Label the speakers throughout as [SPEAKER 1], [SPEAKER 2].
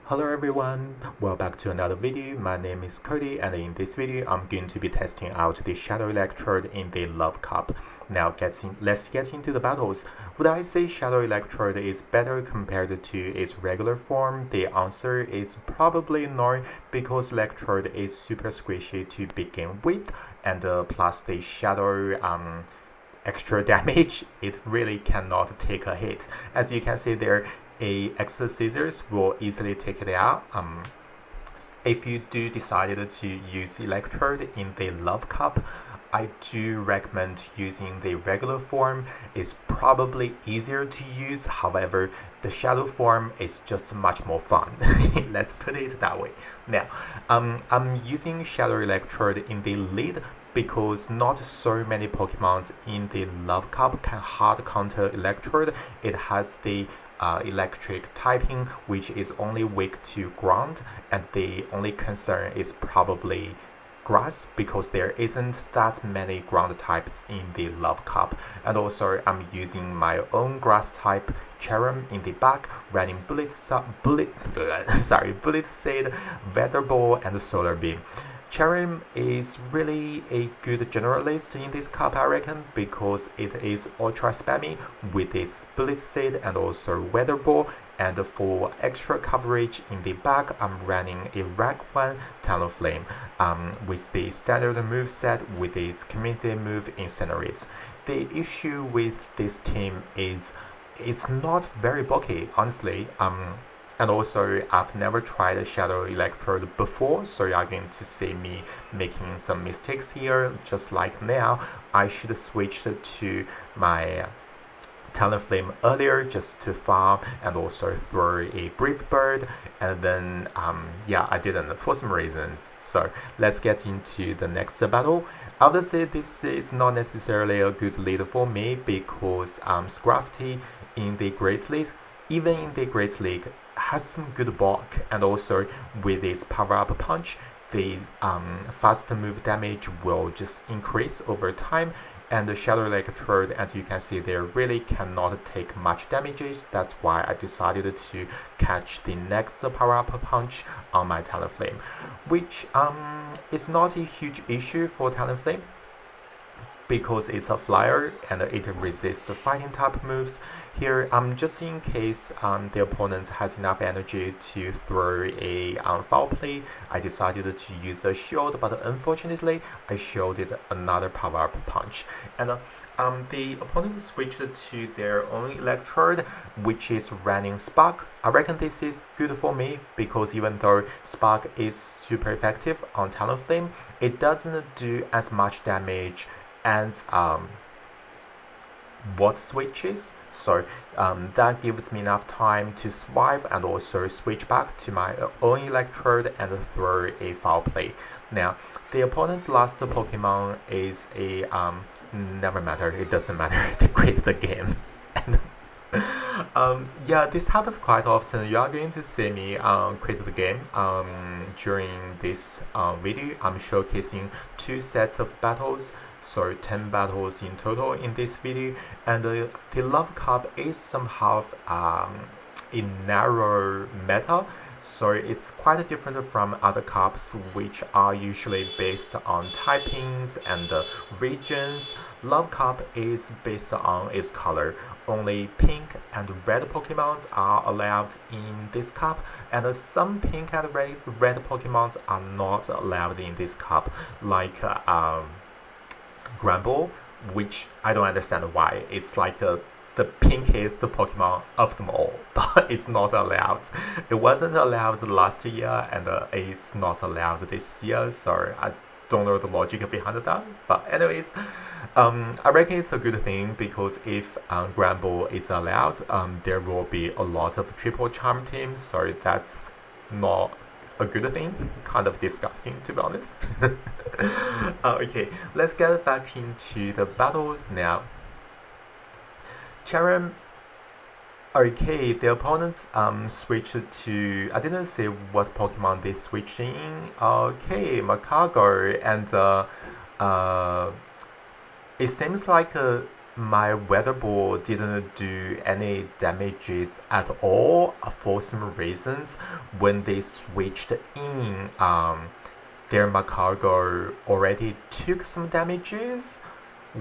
[SPEAKER 1] Hello everyone, welcome back to another video. My name is Cody and in this video I'm going to be testing out the Shadow Electrode in the Love Cup. Now let's get into the battles. Would I say Shadow Electrode is better compared to its regular form? The answer is probably no, because Electrode is super squishy to begin with, and plus the Shadow extra damage, it really cannot take a hit. As you can see there, a extra scissors will easily take it out. If you do decided to use Electrode in the Love Cup, I do recommend using the regular form. It's probably easier to use, however, the shadow form is just much more fun. Let's put it that way. Now, I'm using Shadow Electrode in the lead because not so many Pokemons in the Love Cup can hard counter Electrode. It has the electric typing, which is only weak to ground, and the only concern is probably grass, because there isn't that many ground types in the Love Cup. And also I'm using my own grass type Cherrim in the back, running Bullet Seed, Weather Ball, and Solar Beam. Cherrim is really a good generalist in this cup, I reckon, because it is ultra spammy with its Bullet Seed and also Weather Ball. And for extra coverage in the back, I'm running a Rank 1 Talonflame with the standard move set with its community move Incinerate. The issue with this team is it's not very bulky, honestly. And also, I've never tried a Shadow Electrode before, so you're going to see me making some mistakes here. Just like now, I should have switched to my Talonflame earlier just to farm and also throw a Brave Bird, and then I didn't for some reasons. So let's get into the next battle. I would say this is not necessarily a good lead for me because Scrafty in the Great League, even in the Great League, has some good bulk, and also with its power-up punch, the fast move damage will just increase over time. And the Shadow Electrode, as you can see there, really cannot take much damages. That's why I decided to catch the next power-up punch on my Talonflame, which is not a huge issue for Talonflame, because it's a flyer and it resists fighting type moves. Here, just in case the opponent has enough energy to throw a foul play, I decided to use a shield, but unfortunately, I shielded another power-up punch. And the opponent switched to their own Electrode, which is running Spark. I reckon this is good for me because even though Spark is super effective on Talonflame, it doesn't do as much damage as what switches, so that gives me enough time to survive and also switch back to my own Electrode and throw a foul play. Now, the opponent's last Pokemon is a never matter, it doesn't matter, they quit the game. This happens quite often. You are going to see me quit the game. During this video, I'm showcasing 2 sets of battles, so 10 battles in total in this video. And the Love Cup is somehow a narrow meta, so it's quite different from other cups, which are usually based on typings and regions. Love Cup is based on its color. Only pink and red Pokemons are allowed in this cup, and some pink and red Pokemons are not allowed in this cup, like Granbull, which I don't understand why. It's like the pinkest Pokemon of them all, but it's not allowed. It wasn't allowed last year, and it's not allowed this year, so I don't know the logic behind that. But anyways, I reckon it's a good thing, because if Granbull is allowed, there will be a lot of triple charm teams, so that's not a good thing. Kind of disgusting, to be honest. Okay, let's get back into the battles now. Cherrim. Okay, the opponents switched to, I didn't say what Pokemon they switched in. Okay, Macago, and it seems like my weather ball didn't do any damages at all for some reasons. When they switched in, their Macargo already took some damages,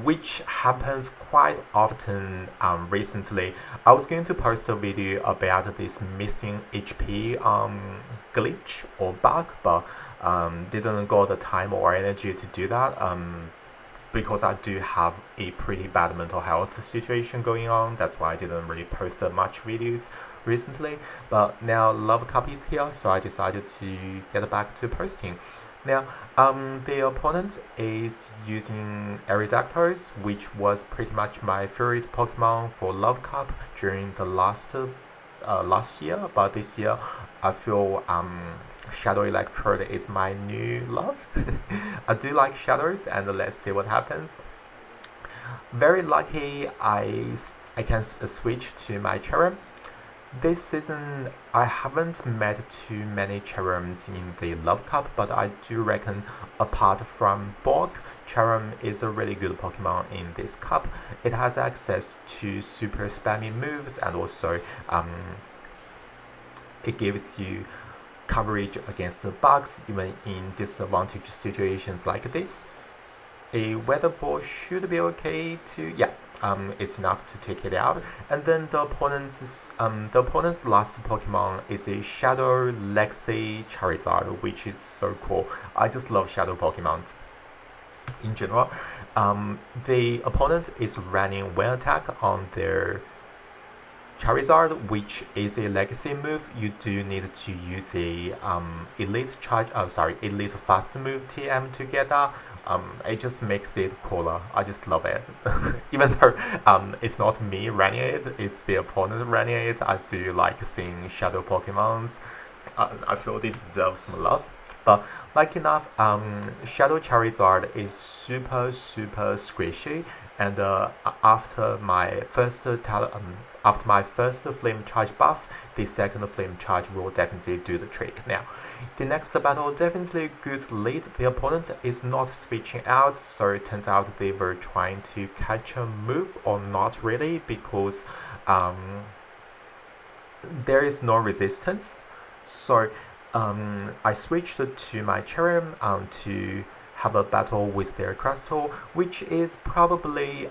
[SPEAKER 1] which happens quite often recently. I was going to post a video about this missing HP glitch or bug, but didn't got the time or energy to do that. Because I do have a pretty bad mental health situation going on. That's why I didn't really post much videos recently. But now Love Cup is here, so I decided to get back to posting. Now, the opponent is using Aerodactyls, which was pretty much my favorite Pokemon for Love Cup during the last year. But this year, I feel Shadow Electrode is my new love. I do like shadows, and let's see what happens. Very lucky I can switch to my Cherrim. This season, I haven't met too many Cherrims in the Love Cup, but I do reckon apart from Borg, Cherrim is a really good Pokemon in this cup. It has access to super spammy moves, and also it gives you coverage against the bugs even in disadvantaged situations like this. A weather ball should be okay to, it's enough to take it out. And then the opponent's last Pokemon is a Shadow Lexi Charizard, which is so cool. I just love Shadow Pokemons in general. The opponent is running Wind Attack on their Charizard, which is a legacy move. You do need to use a elite fast move TM to get that. It just makes it cooler. I just love it. Even though it's not me running it, it's the opponent running it. I do like seeing Shadow Pokemons. I feel they deserve some love. But like enough, Shadow Charizard is super squishy, and after my first Flame Charge buff, the second Flame Charge will definitely do the trick. Now, the next battle definitely good lead. The opponent is not switching out, so it turns out they were trying to catch a move, or not really, because there is no resistance. So I switched to my Cherrim to have a battle with their Crystal, which is probably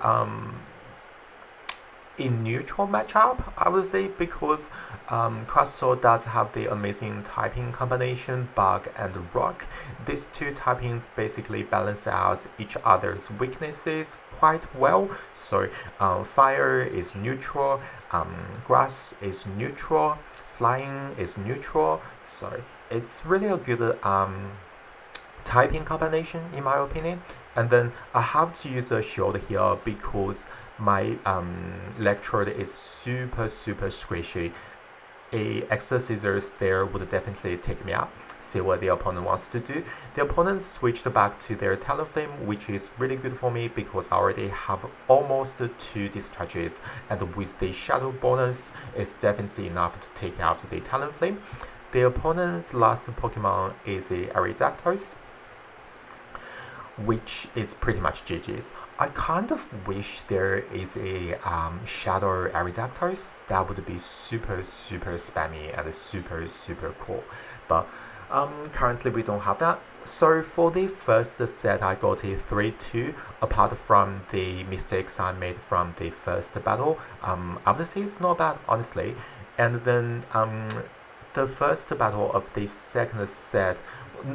[SPEAKER 1] a neutral matchup, I would say, because Crystal does have the amazing typing combination Bug and Rock. These two typings basically balance out each other's weaknesses quite well. So Fire is neutral, Grass is neutral, Flying is neutral. So it's really a good typing combination in my opinion. And then I have to use a shield here because my Electrode is super squishy. A extra scissors there would definitely take me out. See what the opponent wants to do. The opponent switched back to their Talonflame, which is really good for me because I already have almost 2 discharges, and with the Shadow bonus, it's definitely enough to take out the Talonflame. The opponent's last Pokemon is a Aerodactyls, which is pretty much GG's. I kind of wish there is a Shadow Aerodactyls that would be super spammy and super cool, but currently we don't have that. So for the first set, I got a 3-2. Apart from the mistakes I made from the first battle, obviously it's not bad, honestly. And then the first battle of the second set,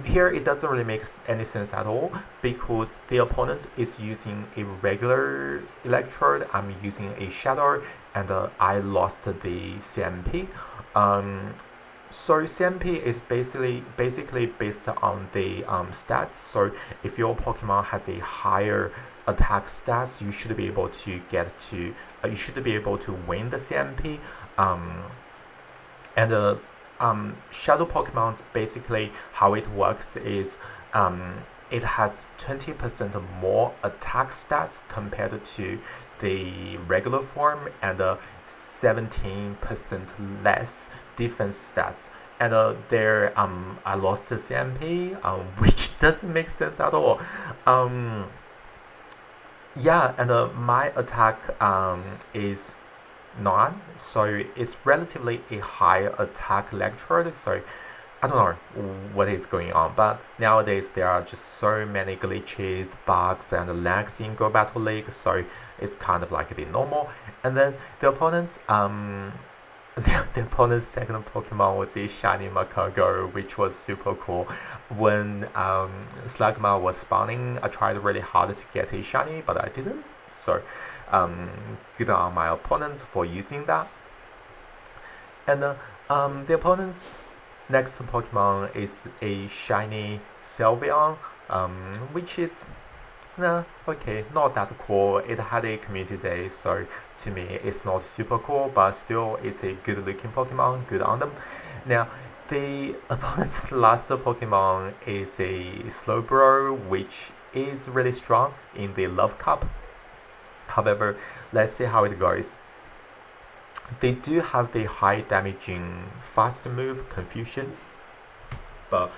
[SPEAKER 1] here it doesn't really make any sense at all because the opponent is using a regular Electrode, I'm using a Shadow, and I lost the CMP. So CMP is basically based on the stats. So if your Pokemon has a higher attack stats, you should be able to win the CMP. Shadow Pokemon's basically how it works is it has 20% more attack stats compared to the regular form, and 17% less defense stats. And there I lost the CMP, which doesn't make sense at all. Yeah, and my attack is none, so it's relatively a high attack Electrode. So I don't know what is going on, but nowadays there are just so many glitches, bugs, and lags in Go Battle League, so it's kind of like the normal. And then the opponents, the opponent's second Pokemon was a shiny PokemonGo, which was super cool. When Slugma was spawning, I tried really hard to get a shiny, but I didn't. So, good on my opponent for using that. And the opponent's next Pokemon is a shiny Sylveon, which is okay, not that cool. It had a community day, so to me it's not super cool, but still it's a good looking Pokemon, good on them. Now, the opponent's last Pokemon is a Slowbro, which is really strong in the Love Cup. However, let's see how it goes. They do have the high damaging fast move Confusion, but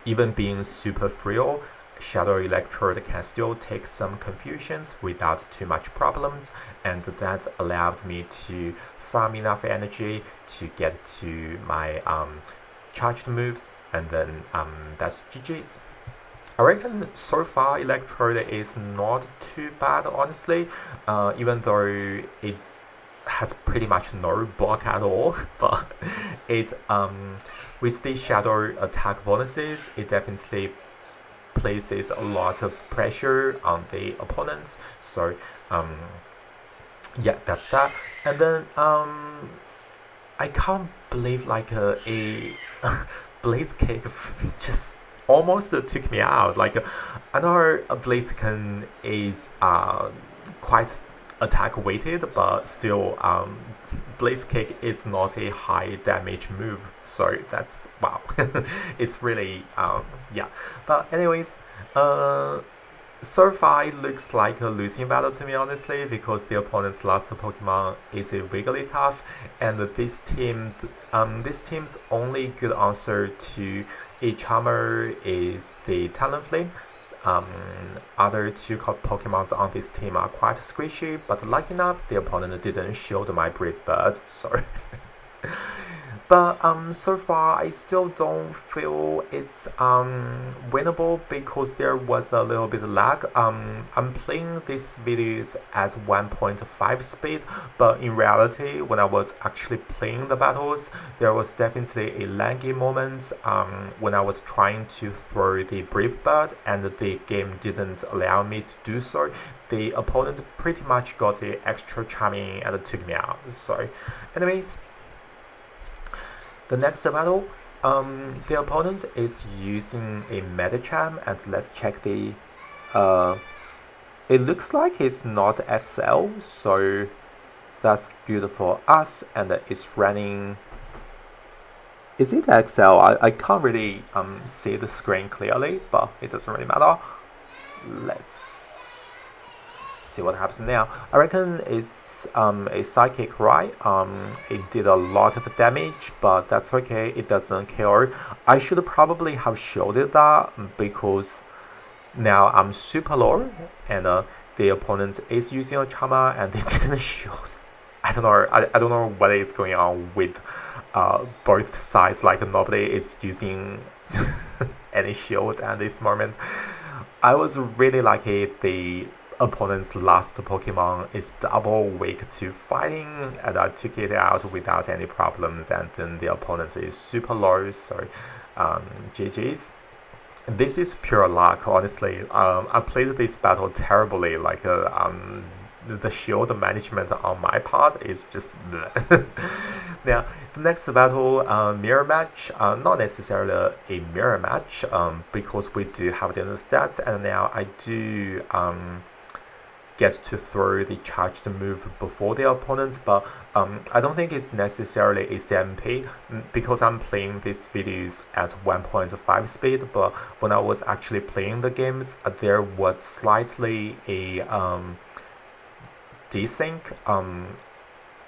[SPEAKER 1] even being super frail, Shadow Electrode can still take some confusions without too much problems, and that allowed me to farm enough energy to get to my charged moves, and then that's GG's. I reckon so far Electrode is not too bad, honestly, even though it has pretty much no block at all, but it with the shadow attack bonuses, it definitely places a lot of pressure on the opponents. So yeah, that's that. And then I can't believe like a Blaze Kick just almost took me out. Like I know a Blaziken is quite attack weighted, but still Blaze Kick is not a high damage move, so that's wow. It's really yeah. But anyways, so far it looks like a losing battle to me, honestly, because the opponent's last Pokemon is a Wigglytuff, and this team's only good answer to a Charmer is the Talonflame. Other two Pokemons on this team are quite squishy, but lucky enough, the opponent didn't shield my Brave Bird, so but so far I still don't feel it's winnable because there was a little bit of lag. I'm playing these videos at 1.5 speed, but in reality when I was actually playing the battles, there was definitely a laggy moment when I was trying to throw the Brave Bird and the game didn't allow me to do so. The opponent pretty much got the extra charming and took me out. So anyways, the next battle, the opponent is using a Medicham, and let's check the. It looks like it's not XL, so that's good for us, and it's running. Is it XL? I can't really see the screen clearly, but it doesn't really matter. Let's see what happens now. I reckon it's a psychic, right? It did a lot of damage, but that's okay. It doesn't kill. I should probably have shielded that because now I'm super low, and the opponent is using a Charmer and they didn't shield. I don't know. I don't know what is going on with both sides. Like nobody is using any shields at this moment. I was really lucky the opponent's last Pokemon is double weak to fighting, and I took it out without any problems, and then the opponent is super low, so GG's. This is pure luck, honestly. I played this battle terribly, like the shield management on my part is just now the next battle, mirror match, not necessarily a mirror match because we do have the stats, and now I do get to throw the charged move before the opponent, but I don't think it's necessarily a CMP because I'm playing these videos at 1.5 speed, but when I was actually playing the games, there was slightly a desync.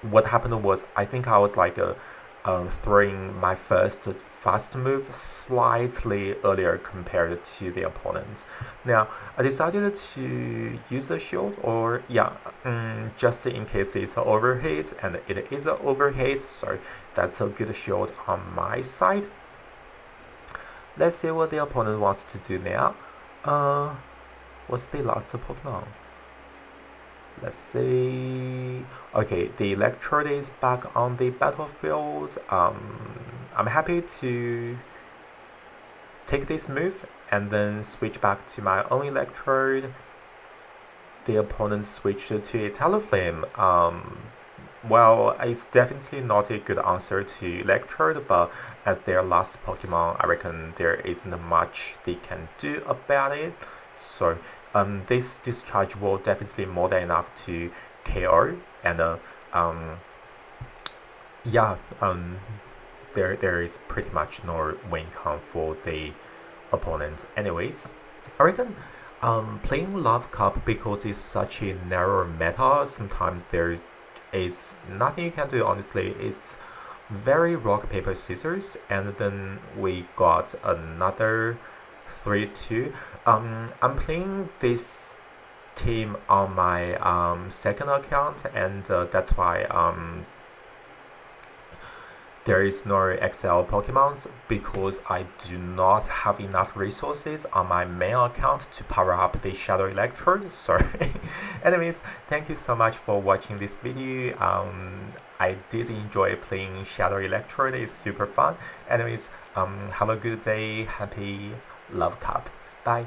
[SPEAKER 1] What happened was I think I was like throwing my first fast move slightly earlier compared to the opponent. Now, I decided to use a shield, or just in case it's an overhit, and it is an overhit, so that's a good shield on my side. Let's see what the opponent wants to do now. What's the last Pokemon? Let's see. Okay, the Electrode is back on the battlefield. I'm happy to take this move and then switch back to my own Electrode. The opponent switched to a Talonflame. Well, it's definitely not a good answer to Electrode, but as their last Pokemon, I reckon there isn't much they can do about it. So this discharge will definitely more than enough to KO, and there is pretty much no win count for the opponent. Anyways, I reckon playing Love Cup, because it's such a narrow meta, sometimes there is nothing you can do. Honestly, it's very rock paper scissors, and then we got another 3-2. I'm playing this team on my second account, and that's why there is no XL Pokemons, because I do not have enough resources on my main account to power up the Shadow Electrode. Sorry. Anyways, thank you so much for watching this video. I did enjoy playing Shadow Electrode. It's super fun. Anyways, have a good day. Happy Love Cup. Bye.